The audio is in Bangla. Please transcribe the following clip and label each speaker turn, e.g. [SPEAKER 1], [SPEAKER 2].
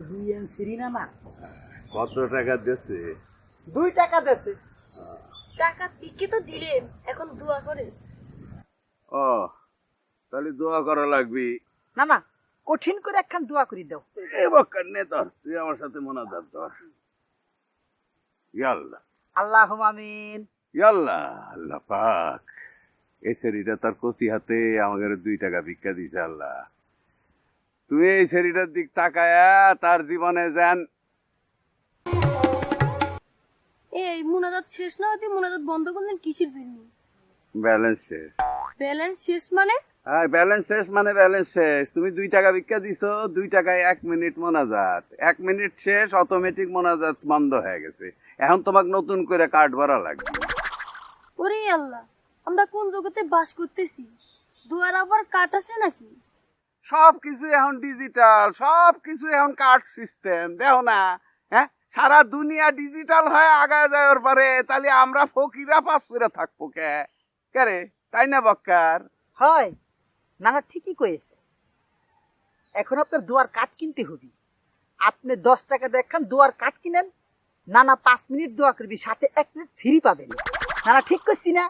[SPEAKER 1] জিএন সিরিনা না
[SPEAKER 2] কত টাকা দিয়েছে?
[SPEAKER 1] 2 টাকা দেছে।
[SPEAKER 3] টাকা ঠিকই তো দিলেন, এখন দোয়া করে।
[SPEAKER 2] ও তাহলে দোয়া করা লাগবে।
[SPEAKER 1] না না, কঠিন করে একখান দোয়া করি দাও।
[SPEAKER 2] এ বক্কার নে তোর, তুই আমার সাথে মোনাজাত কর। ইয়াল্লাহ
[SPEAKER 1] আল্লাহুম্মা আমিন।
[SPEAKER 2] ইয়াল্লাহ, আল্লাহ পাক এই সেরিটা তার কচি হাতে আমাকে 2 টাকা ভিক্ষা দিছে। আল্লাহ তুই এই সেরিটার দিক তাকায়া তার জীবনে যান।
[SPEAKER 3] এই মুনাজাত শেষ না হতে মুনাজাত বন্ধ করলেন কিসের জন্য?
[SPEAKER 2] ব্যালেন্স শেষ।
[SPEAKER 3] ব্যালেন্স শেষ মানে?
[SPEAKER 2] হ্যাঁ ব্যালেন্স শেষ মানে ব্যালেন্স শেষ। তুমি 2 টাকা ভিক্ষা দিছো, 2 টাকায় 1 মিনিট মোনাজাত, 1 মিনিট শেষ, অটোমেটিক মোনাজাত বন্ধ হয়ে গেছে। এখন তোমাকে নতুন করে কার্ড ভরা লাগবে।
[SPEAKER 3] ওরে আল্লাহ, আমরা কোন জগতে বাস করতেছি? দুয়ার আবার কাট আছে নাকি?
[SPEAKER 2] সবকিছু এখন ডিজিটাল, সবকিছু এখন কার্ড সিস্টেম। দেখো না, হ্যাঁ সারা দুনিয়া ডিজিটাল হয়ে আগায় যাওয়ার পরে তাহলে আমরা ফকিরা পাস করে থাকবো কে রে, তাই না বক্কার?
[SPEAKER 1] হয় না না, ঠিকই কয়েছে। এখন আপনার দোয়ার কাঠ কিনতে হবে। আপনি 10 টাকা দেখেন দোয়ার কাঠ কিনেন, নানা 5 মিনিট দোয়া করবি, সাথে 1 মিনিট ফ্রি পাবেন। নানা ঠিক করছি না?